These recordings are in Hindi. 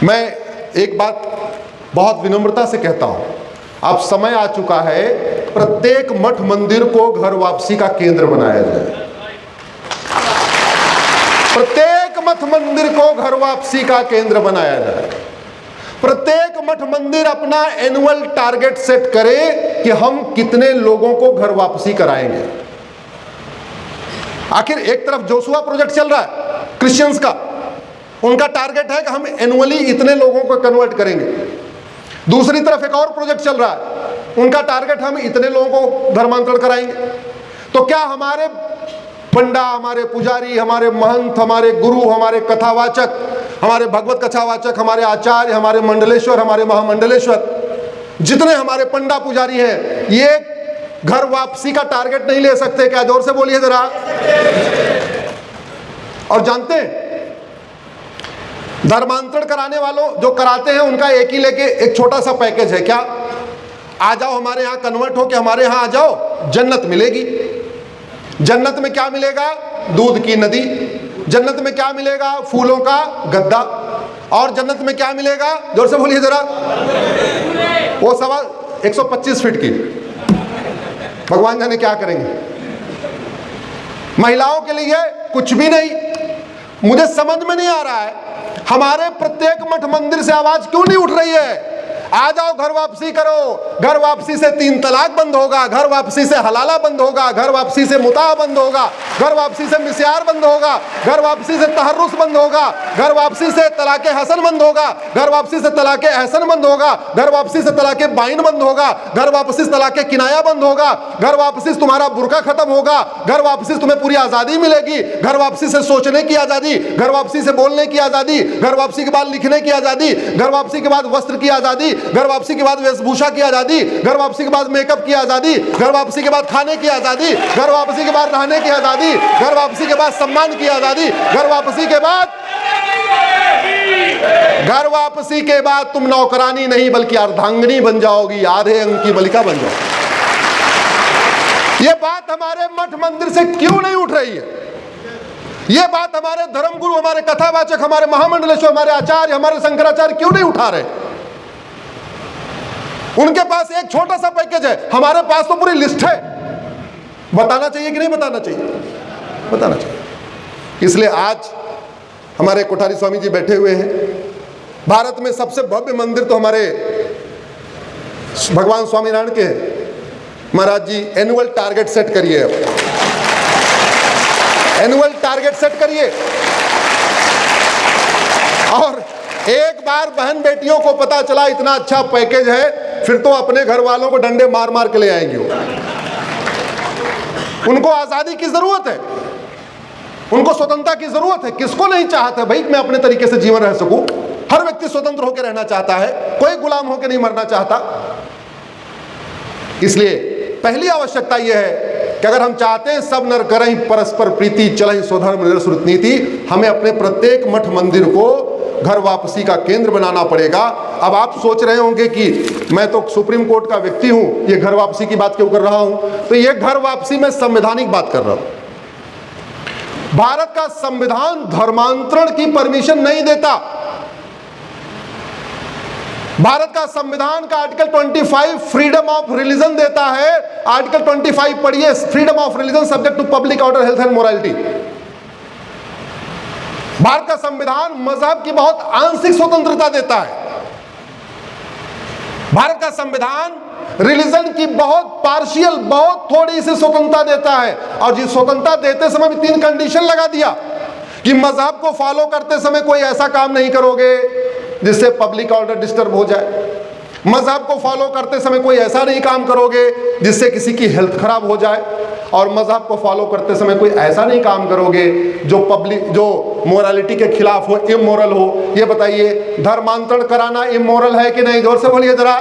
मैं एक बात बहुत विनम्रता से कहता हूं, अब समय आ चुका है प्रत्येक मठ मंदिर को घर वापसी का केंद्र बनाया जाए। प्रत्येक मठ मंदिर को घर वापसी का केंद्र बनाया जाए। प्रत्येक मठ मंदिर अपना एनुअल टारगेट सेट करे कि हम कितने लोगों को घर वापसी कराएंगे। आखिर एक तरफ जोशुआ प्रोजेक्ट चल रहा है क्रिश्चियंस का, उनका टारगेट है कि हम एनुअली इतने लोगों को कन्वर्ट करेंगे। दूसरी तरफ एक और प्रोजेक्ट चल रहा है, उनका टारगेट हम इतने लोगों को धर्मांतरण कराएंगे। तो क्या हमारे पंडा, हमारे पुजारी, हमारे महंत, हमारे गुरु, हमारे कथावाचक, हमारे भगवत कथावाचक, हमारे आचार्य, हमारे मंडलेश्वर, हमारे महामंडलेश्वर, जितने हमारे पंडा पुजारी हैं, ये घर वापसी का टारगेट नहीं ले सकते क्या? जोर से बोलिए जरा। और जानते हैं धर्मांतरण कराने वालों जो कराते हैं उनका एक ही लेके एक छोटा सा पैकेज है। क्या? आ जाओ हमारे यहाँ कन्वर्ट हो के हमारे यहाँ आ जाओ, जन्नत मिलेगी। जन्नत में क्या मिलेगा? दूध की नदी। जन्नत में क्या मिलेगा? फूलों का गद्दा। और जन्नत में क्या मिलेगा? जोर से बोलिए जरा। वो सवा 125 फीट की, भगवान जाने क्या करेंगे। महिलाओं के लिए कुछ भी नहीं। मुझे समझ में नहीं आ रहा है हमारे प्रत्येक मठ मंदिर से आवाज क्यों नहीं उठ रही है? आ जाओ घर वापसी करो। घर वापसी से 3 तलाक बंद होगा, घर वापसी से हलाला बंद होगा, घर वापसी से मुता बंद होगा, घर वापसी से मिस्यार बंद होगा, घर वापसी से तहर्रुस बंद होगा, घर वापसी से तलाके हसन बंद होगा, घर वापसी से तलाके एहसन बंद होगा, घर वापसी से तलाके बाइन बंद होगा, घर वापसी से तलाके किनाया बंद होगा, घर वापसी से तुम्हारा बुर्का खत्म होगा, घर वापसी से तुम्हें पूरी आजादी मिलेगी, घर वापसी से सोचने की आजादी, घर वापसी से बोलने की आजादी, घर वापसी के बाद लिखने की आजादी, घर वापसी के बाद वस्त्र की आजादी, घर वापसी के बाद वेशभूषा की आजादी, घर वापसी के बाद मेकअप की आजादी, घर वापसी के बाद खाने की आजादी, घर वापसी के बाद रहने की आजादी, घर वापसी के बाद सम्मान की आजादी, घर वापसी के बाद तुम नौकरानी नहीं बल्कि अर्धांगिनी बन जाओगी, आधे अंग की मलिका बन जाओगी। ये बात हमारे मठ मंदिर से क्यों नहीं उठ रही है? ये बात हमारे धर्मगुरु, हमारे कथावाचक, हमारे महामंडलेश्वर, हमारे आचार्य, हमारे शंकराचार्य क्यों नहीं उठा रहे? उनके पास एक छोटा सा पैकेज है, हमारे पास तो पूरी लिस्ट है। बताना चाहिए कि नहीं बताना चाहिए? बताना चाहिए। इसलिए आज हमारे कोठारी स्वामी जी बैठे हुए हैं। भारत में सबसे भव्य मंदिर तो हमारे भगवान स्वामीनारायण के हैं। महाराज जी एनुअल टारगेट सेट करिए, एनुअल टारगेट सेट करिए। और एक बार बहन बेटियों को पता चला इतना अच्छा पैकेज है, फिर तो अपने घर वालों को डंडे मार मार के ले आएंगे। उनको आजादी की जरूरत है, उनको स्वतंत्रता की जरूरत है। किसको नहीं चाहता भाई मैं अपने तरीके से जीवन रह सकूं? हर व्यक्ति स्वतंत्र होकर रहना चाहता है, कोई गुलाम होकर नहीं मरना चाहता। इसलिए पहली आवश्यकता यह है कि अगर हम चाहते हैं सब नर करें परस्पर प्रीति, चलें स्वधर्म निरसुत नीति, हमें अपने प्रत्येक मठ मंदिर को घर वापसी का केंद्र बनाना पड़ेगा। अब आप सोच रहे होंगे कि मैं तो सुप्रीम कोर्ट का व्यक्ति हूं, ये घर वापसी की बात क्यों कर रहा हूं? तो ये घर वापसी में संवैधानिक बात कर रहा हूं। भारत का संविधान धर्मांतरण की परमिशन नहीं देता। भारत का संविधान का आर्टिकल 25 फ्रीडम ऑफ रिलीजन देता है। आर्टिकल 25 पढ़िए, freedom of religion subject to public order, health and morality. Bharat का संविधान मजहब की बहुत आंशिक स्वतंत्रता देता है। भारत का संविधान रिलीजन की बहुत पार्शियल, बहुत थोड़ी सी स्वतंत्रता देता है। और जिस स्वतंत्रता देते समय भी 3 कंडीशन लगा दिया कि मजहब को फॉलो करते समय कोई ऐसा काम नहीं करोगे जिससे पब्लिक ऑर्डर डिस्टर्ब हो जाए। मजहब को फॉलो करते समय कोई ऐसा नहीं काम करोगे जिससे किसी की हेल्थ खराब हो जाए। और मजहब को फॉलो करते समय कोई ऐसा नहीं काम करोगे जो मोरालिटी के खिलाफ हो, इमोरल हो। ये बताइए धर्मांतरण कराना इमोरल है कि नहीं? जोर से बोलिए जरा।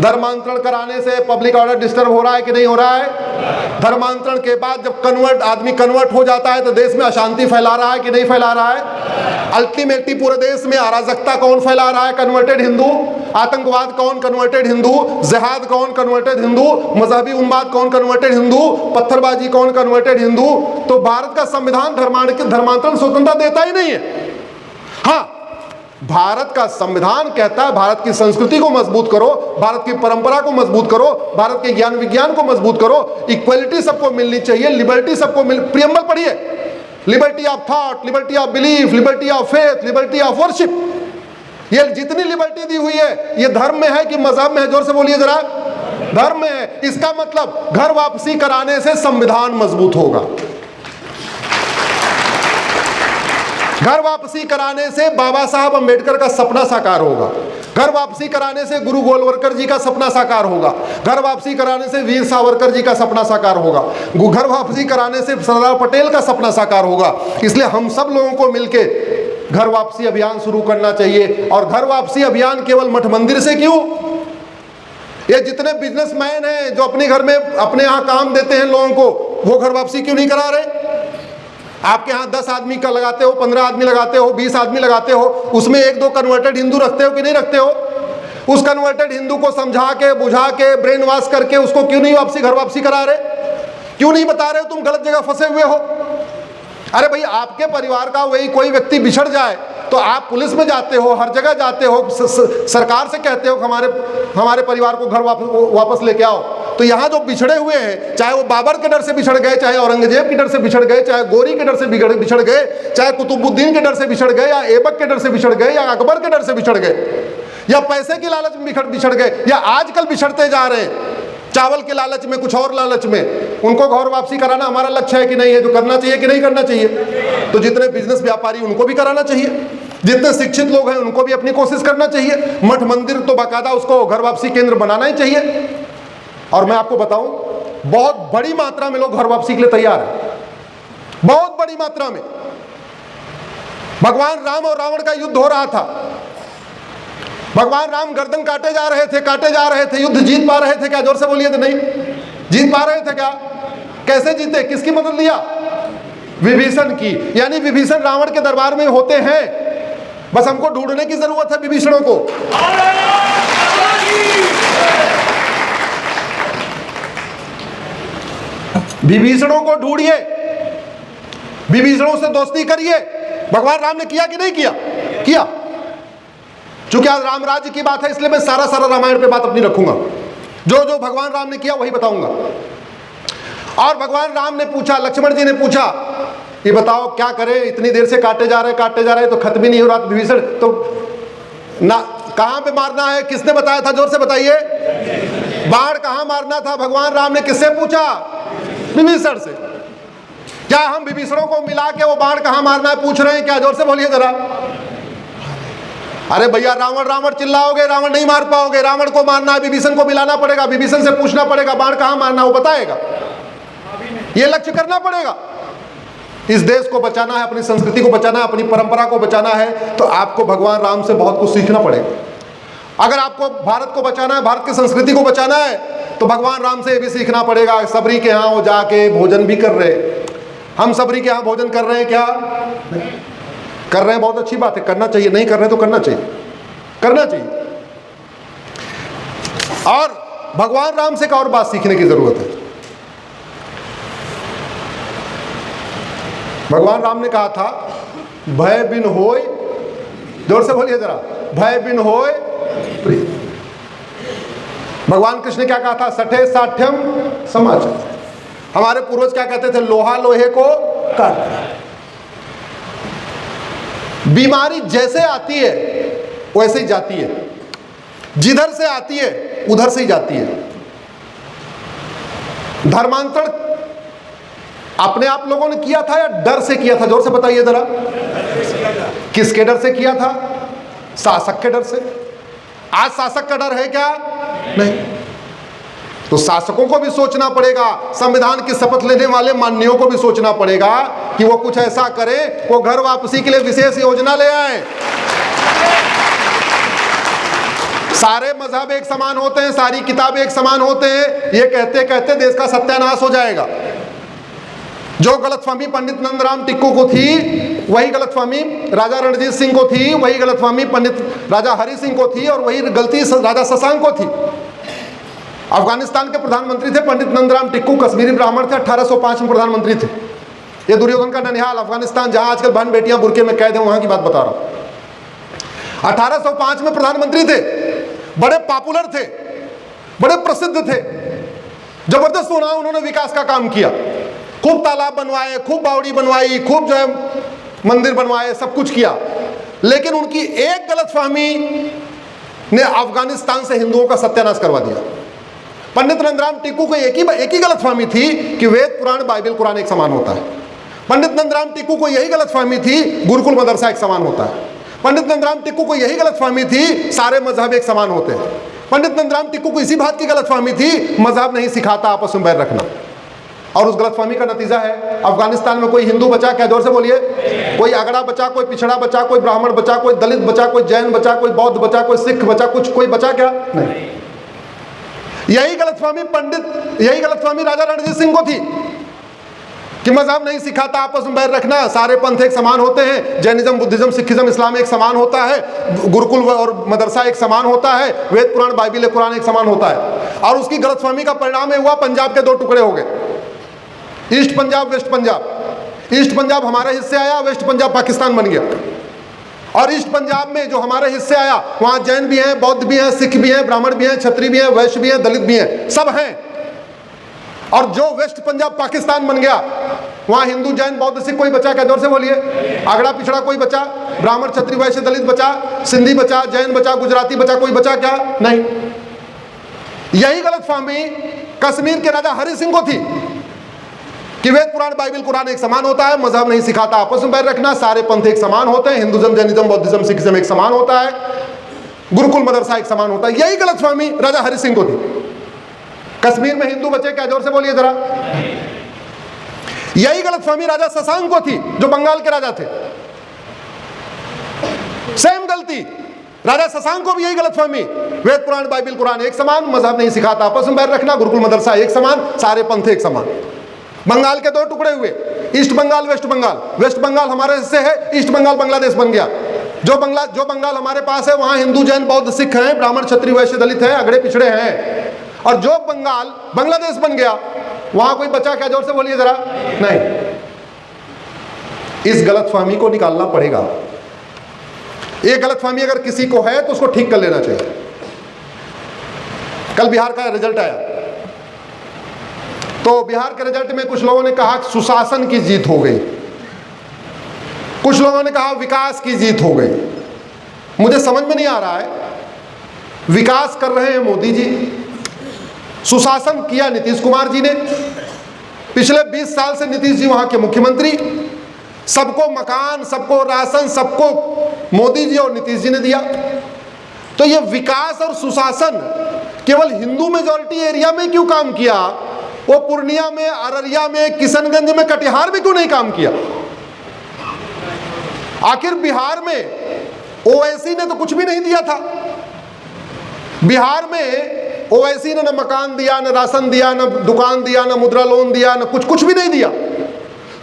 धर्मांतरण कराने से पब्लिक ऑर्डर डिस्टर्ब हो रहा है कि नहीं हो रहा है? धर्मांतरण के बाद जब आदमी कन्वर्ट हो जाता है तो देश में अशांति फैला रहा है कि नहीं फैला रहा है? अल्टीमेटली पूरे देश में अराजकता कौन फैला रहा है? कन्वर्टेड हिंदू। आतंकवाद कौन? कन्वर्टेड हिंदू। जिहाद कौन? कन्वर्टेड हिंदू। मजहबी उन्माद कौन? कन्वर्टेड हिंदू। पत्थरबाजी कौन? कन्वर्टेड हिंदू। तो भारत का संविधान धर्मांतरण स्वतंत्रता देता ही नहीं है। हाँ, भारत का संविधान कहता है भारत की संस्कृति को मजबूत करो, भारत की परंपरा को मजबूत करो, भारत के ज्ञान विज्ञान को मजबूत करो, इक्वलिटी सबको मिलनी चाहिए, लिबर्टी सबको प्रियम्बल पढ़िए, liberty of thought, liberty of belief, liberty of faith, liberty of worship. ये जितनी लिबर्टी दी हुई है ये धर्म में है कि मजहब में है? जोर से बोलिए जरा। धर्म में है। इसका मतलब घर वापसी कराने से संविधान मजबूत होगा, घर वापसी कराने से बाबा साहब अंबेडकर का सपना साकार होगा, घर वापसी कराने से गुरु गोलवलकर जी का सपना साकार होगा, घर वापसी कराने से वीर सावरकर जी का सपना साकार होगा, घर वापसी कराने से सरदार पटेल का सपना साकार होगा। इसलिए हम सब लोगों को मिलके घर वापसी अभियान शुरू करना चाहिए। और घर वापसी अभियान केवल मठ मंदिर से क्यों, ये जितने बिजनेसमैन हैं जो अपने घर में अपने यहाँ काम देते हैं लोगों को, वो घर वापसी क्यों नहीं करा रहे? आपके यहाँ 10 आदमी का लगाते हो, 15 आदमी लगाते हो, 20 आदमी लगाते हो, उसमें 1-2 कन्वर्टेड हिंदू रखते हो कि नहीं रखते हो? उस कन्वर्टेड हिंदू को समझा के बुझा के ब्रेन वॉश करके उसको क्यों नहीं घर वापसी करा रहे? क्यों नहीं बता रहे हो तुम गलत जगह फंसे हुए हो? अरे भाई, आपके परिवार का वही कोई व्यक्ति बिछड़ जाए तो आप पुलिस में जाते हो, हर जगह जाते हो, सरकार से कहते हो हमारे परिवार को घर वापस लेके आओ। तो यहाँ जो बिछड़े हुए हैं, चाहे वो बाबर के डर से बिछड़ गए, चाहे औरंगजेब के डर से बिछड़ गए, चाहे गोरी के डर से बिछड़ गए, चाहे कुतुबुद्दीन के डर से बिछड़ गए, या ऐबक के डर से बिछड़ गए, या अकबर के डर से बिछड़ गए, या पैसे की लालच में बिछड़ गए, या आजकल बिछड़ते जा रहे हैं चावल के लालच में, कुछ और लालच में, उनको घर वापसी कराना हमारा लक्ष्य है कि नहीं है? जो करना चाहिए कि नहीं करना चाहिए? तो जितने बिजनेस व्यापारी उनको भी कराना चाहिए, जितने शिक्षित लोग हैं उनको भी अपनी कोशिश करना चाहिए। मठ मंदिर तो बाकायदा उसको घर वापसी केंद्र बनाना ही चाहिए। और मैं आपको बताऊं, बहुत बड़ी मात्रा में लोग घर वापसी के लिए तैयार हैं, बहुत बड़ी मात्रा में। भगवान राम और रावण का युद्ध हो रहा था, भगवान राम गर्दन काटे जा रहे थे, युद्ध जीत पा रहे थे क्या? जोर से बोलिए तो नहीं जीत पा रहे थे क्या? कैसे जीते? किसकी मदद लिया? विभीषण की। यानी विभीषण रावण के दरबार में होते हैं, बस हमको ढूंढने की जरूरत है विभीषणों को। विभीषणों को ढूंढिए, विभीषणों से दोस्ती करिए। भगवान राम ने किया कि नहीं किया? किया। चूंकि आज राम राज्य की बात है इसलिए मैं सारा रामायण पे बात अपनी रखूंगा। जो जो भगवान राम ने किया वही बताऊंगा। और भगवान राम ने पूछा, लक्ष्मण जी ने पूछा, ये बताओ क्या करें, इतनी देर से काटे जा रहे तो खत्म ही नहीं हो रहा। विभीषण तो ना, कहां पे मारना है? किसने बताया था? जोर से बताइए। बाण कहां मारना था? भगवान राम ने किससे पूछा? विभीषण से। क्या हम विभीषणों को मिला के वो बाण कहां मारना है पूछ रहे हैं क्या? जोर से बोलिए जरा। अरे भैया, रावण चिल्लाओगे, रावण नहीं मार पाओगे। रावण को मारना है, विभीषण को मिलाना पड़ेगा, विभीषण से पूछना पड़ेगा बाण कहां मारना, वो बताएगा। ये लक्ष्य करना पड़ेगा। इस देश को बचाना है, अपनी संस्कृति को बचाना है, अपनी परंपरा को बचाना है, तो आपको भगवान राम से बहुत कुछ सीखना पड़ेगा। अगर आपको भारत को बचाना है, भारत की संस्कृति को बचाना है, तो भगवान राम से भी सीखना पड़ेगा। सबरी के यहाँ वो जाके भोजन भी कर रहे, हम सबरी के यहाँ भोजन कर रहे हैं क्या? कर रहे हैं, बहुत अच्छी बात है, करना चाहिए। नहीं कर रहे तो करना चाहिए, करना चाहिए। और भगवान राम से एक और बात सीखने की जरूरत है। भगवान राम ने कहा था, भय बिन होय, जोर से बोलिए जरा, भय बिन होय प्रीत। भगवान कृष्ण ने क्या कहा था? सठे साठ्यम समाचार। हमारे पूर्वज क्या कहते थे? लोहा लोहे को काट। बीमारी जैसे आती है वैसे ही जाती है, जिधर से आती है उधर से ही जाती है। धर्मांतरण अपने आप लोगों ने किया था या डर से किया था? जोर से बताइए जरा। किसके डर से किया था? शासक के डर से। आज शासक का डर है क्या? नहीं। तो शासकों को भी सोचना पड़ेगा, संविधान की शपथ लेने वाले माननीयों को भी सोचना पड़ेगा कि वो कुछ ऐसा करें, वो घर वापसी के लिए विशेष योजना ले आए। सारे मजहब एक समान होते हैं, सारी किताबें एक समान होते हैं, ये कहते कहते देश का सत्यानाश हो जाएगा। जो गलतफहमी पंडित नंदराम टिक्कू को थी, वही गलतफहमी राजा रणजीत सिंह को थी, वही गलतफहमी पंडित राजा हरि सिंह को थी, और वही गलती राजा शशांक को थी। अफगानिस्तान के प्रधानमंत्री थे पंडित नंदराम टिक्कू, कश्मीरी ब्राह्मण थे, 1805 में प्रधानमंत्री थे। ये दुर्योधन का ननिहाल अफगानिस्तान, जहां आजकल बहन बेटियां बुरके में कैद हैं, वहां की बात बता रहा हूं। 1805 में प्रधानमंत्री थे, बड़े पॉपुलर थे, बड़े प्रसिद्ध थे, जबरदस्त उन्होंने विकास का काम किया, खूब तालाब बनवाए, खूब बावड़ी बनवाई, खूब जो है मंदिर बनवाए, सब कुछ किया। लेकिन उनकी एक गलतफहमी ने अफगानिस्तान से हिंदुओं का सत्यानाश करवा दिया। पंडित नंदराम टिक्कू को एक ही गलतफहमी थी कि वेद पुराण बाइबल कुरान एक समान होता है। पंडित नंदराम टिक्कू को यही गलतफहमी थी गुरुकुल मदरसा एक समान होता है। पंडित नंदराम टिक्कू को यही गलतफहमी थी सारे मजहब एक समान होते हैं। पंडित नंदराम टिक्कू को इसी बात की गलतफहमी थी मजहब नहीं सिखाता आपस में बैर रखना। और उस गलतफहमी का नतीजा है अफगानिस्तान में कोई हिंदू बचा, क्या जोर से बोलिए, कोई अगड़ा बचा, कोई पिछड़ा बचा, कोई ब्राह्मण बचा, कोई दलित बचा, कोई जैन बचा, कोई बौद्ध बचा, कोई सिख बचा, कुछ कोई बचा क्या? नहीं। यही गलतफहमी राजा रणजीत सिंह को थी कि मजहब नहीं सिखाता आपस में बैर रखना, सारे पंथ एक समान होते हैं, जैनिज्म, बुद्धिज्म, सिखिज्म, इस्लाम एक समान होता है, गुरुकुल और मदरसा एक समान होता है, वेद पुराण बाइबल कुरान एक समान होता है। और उसकी गलतफहमी का परिणाम हुआ पंजाब के दो टुकड़े हो गए, east Punjab, west Punjab. East Punjab हमारे हिस्से आया, वेस्ट पंजाब पाकिस्तान बन गया। और ईस्ट पंजाब में जो हमारे हिस्से आया वहां जैन भी हैं, बौद्ध भी हैं, सिख भी हैं, ब्राह्मण भी हैं, क्षत्रिय भी हैं, वैश्य भी हैं, दलित भी हैं, सब हैं। और जो वेस्ट पंजाब पाकिस्तान बन गया वहां हिंदू, जैन, बौद्ध, सिख कोई बचा क्या? जोर से बोलिए। अगड़ा पिछड़ा कोई बचा? ब्राह्मण, क्षत्रिय, वैश्य, दलित बचा? सिंधी बचा? जैन बचा? गुजराती बचा? कोई बचा क्या? नहीं। यही गलतफहमी कश्मीर के राजा हरि सिंह को थी कि वेद पुराण बाइबल कुरान एक समान होता है, मजहब नहीं सिखाता आपस में बैर रखना, सारे पंथ एक समान होते हैं, हिंदुज्म, जैनिज्म, बौद्धिज्म, सिखिज्म एक समान होता है, गुरुकुल मदरसा एक समान होता है। यही गलतफहमी राजा हरि सिंह को थी। कश्मीर में हिंदू बचे क्या? जोर से बोलिए जरा। यही गलतफहमी राजा शशांक को थी जो बंगाल के राजा थे। सेम गलती राजा शशांक को भी यही गलतफहमी, वेद पुराण बाइबल कुरान एक समान, मजहब नहीं सिखाता आपस में बैर रखना, गुरुकुल मदरसा एक समान, सारे पंथ एक समान। बंगाल के दो टुकड़े हुए, east Bengal, west Bengal. West Bengal हमारे हिस्से है, ईस्ट बंगाल बांग्लादेश बन गया। जो बंगाल हमारे पास है वहां हिंदू, जैन, बौद्ध, सिख हैं, ब्राह्मण, क्षत्रिय, वैश्य, दलित हैं, अगड़े पिछड़े हैं। और जो बंगाल बांग्लादेश बन गया वहां कोई बचा क्या? जोर से बोलिए जरा। नहीं। इस गलतफहमी को निकालना पड़ेगा। ये गलतफहमी अगर किसी को है तो उसको ठीक कर लेना चाहिए। कल बिहार का रिजल्ट आया तो बिहार के रिजल्ट में कुछ लोगों ने कहा सुशासन की जीत हो गई, कुछ लोगों ने कहा विकास की जीत हो गई। मुझे समझ में नहीं आ रहा है, विकास कर रहे हैं मोदी जी, सुशासन किया नीतीश कुमार जी ने। पिछले 20 साल से नीतीश जी वहां के मुख्यमंत्री, सबको मकान, सबको राशन, सबको मोदी जी और नीतीश जी ने दिया। तो ये विकास और सुशासन केवल हिंदू मेजॉरिटी एरिया में क्यों काम किया? वो पूर्णिया में, अररिया में, किशनगंज में, कटिहार में क्यों नहीं काम किया? आखिर बिहार में ओवैसी ने तो कुछ भी नहीं दिया था। बिहार में ओवैसी ने न मकान दिया, न राशन दिया, न दुकान दिया, न मुद्रा लोन दिया, न कुछ भी नहीं दिया।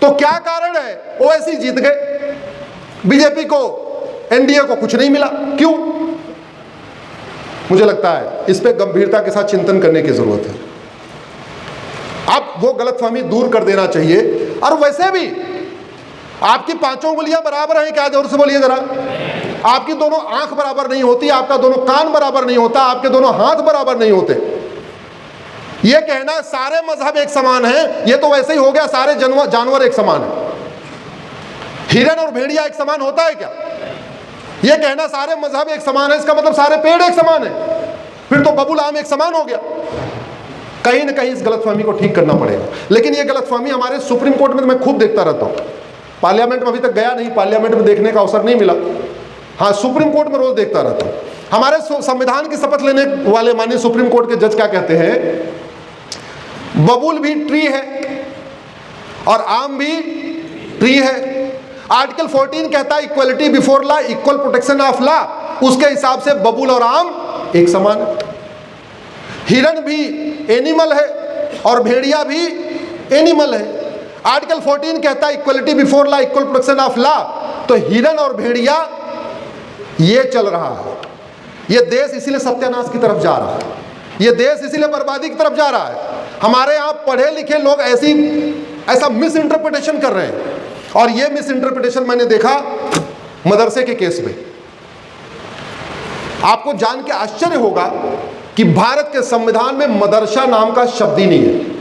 तो क्या कारण है? ओवैसी जीत गए, बीजेपी को, एनडीए को कुछ नहीं मिला। क्यों? मुझे लगता है इस पे गंभीरता के साथ चिंतन करने की जरूरत है। आप वो गलतफहमी दूर कर देना चाहिए। और वैसे भी आपकी पांचों उंगलियां बराबर हैं क्या? जोर से बोलिए जरा। आपकी दोनों आंख बराबर नहीं होती, आपका दोनों कान बराबर नहीं होता, आपके दोनों हाथ बराबर नहीं होते। ये कहना सारे मजहब एक समान हैं, ये तो वैसे ही हो गया सारे जानवर एक समान है। हिरन और भेड़िया एक समान होता है क्या? ये कहना सारे मजहब एक समान है, इसका मतलब सारे पेड़ एक समान है, फिर तो बबूल आम एक समान हो गया। कहीं ना कहीं इस गलतफहमी को ठीक करना पड़ेगा। लेकिन ये गलतफहमी हमारे सुप्रीम कोर्ट में तो मैं खूब देखता रहता हूँ। पार्लियामेंट में अभी तक गया नहीं, पार्लियामेंट में देखने का अवसर नहीं मिला। हाँ, सुप्रीम कोर्ट में रोज देखता रहता हूँ। हमारे संविधान की शपथ लेने वाले माननीय सुप्रीम कोर्ट के जज क्या कहते हैं? बबूल भी ट्री है और आम भी ट्री है। आर्टिकल 14 कहता है equality before law, equal protection of law. उसके हिसाब से बबूल और आम एक समान है। हिरन भी एनिमल है और भेड़िया भी एनिमल है। आर्टिकल 14 कहता है equality before law, equal protection of law. तो हिरन और भेड़िया ये चल रहा है। ये देश इसीलिए सत्यानाश की तरफ जा रहा है, ये देश इसीलिए बर्बादी की तरफ जा रहा है। हमारे यहाँ पढ़े लिखे लोग ऐसा मिस इंटरप्रिटेशन कर रहे हैं। और ये मिस इंटरप्रिटेशन मैंने देखा मदरसे के केस में। आपको जान के आश्चर्य होगा कि भारत के संविधान में मदरसा नाम का शब्द ही नहीं है।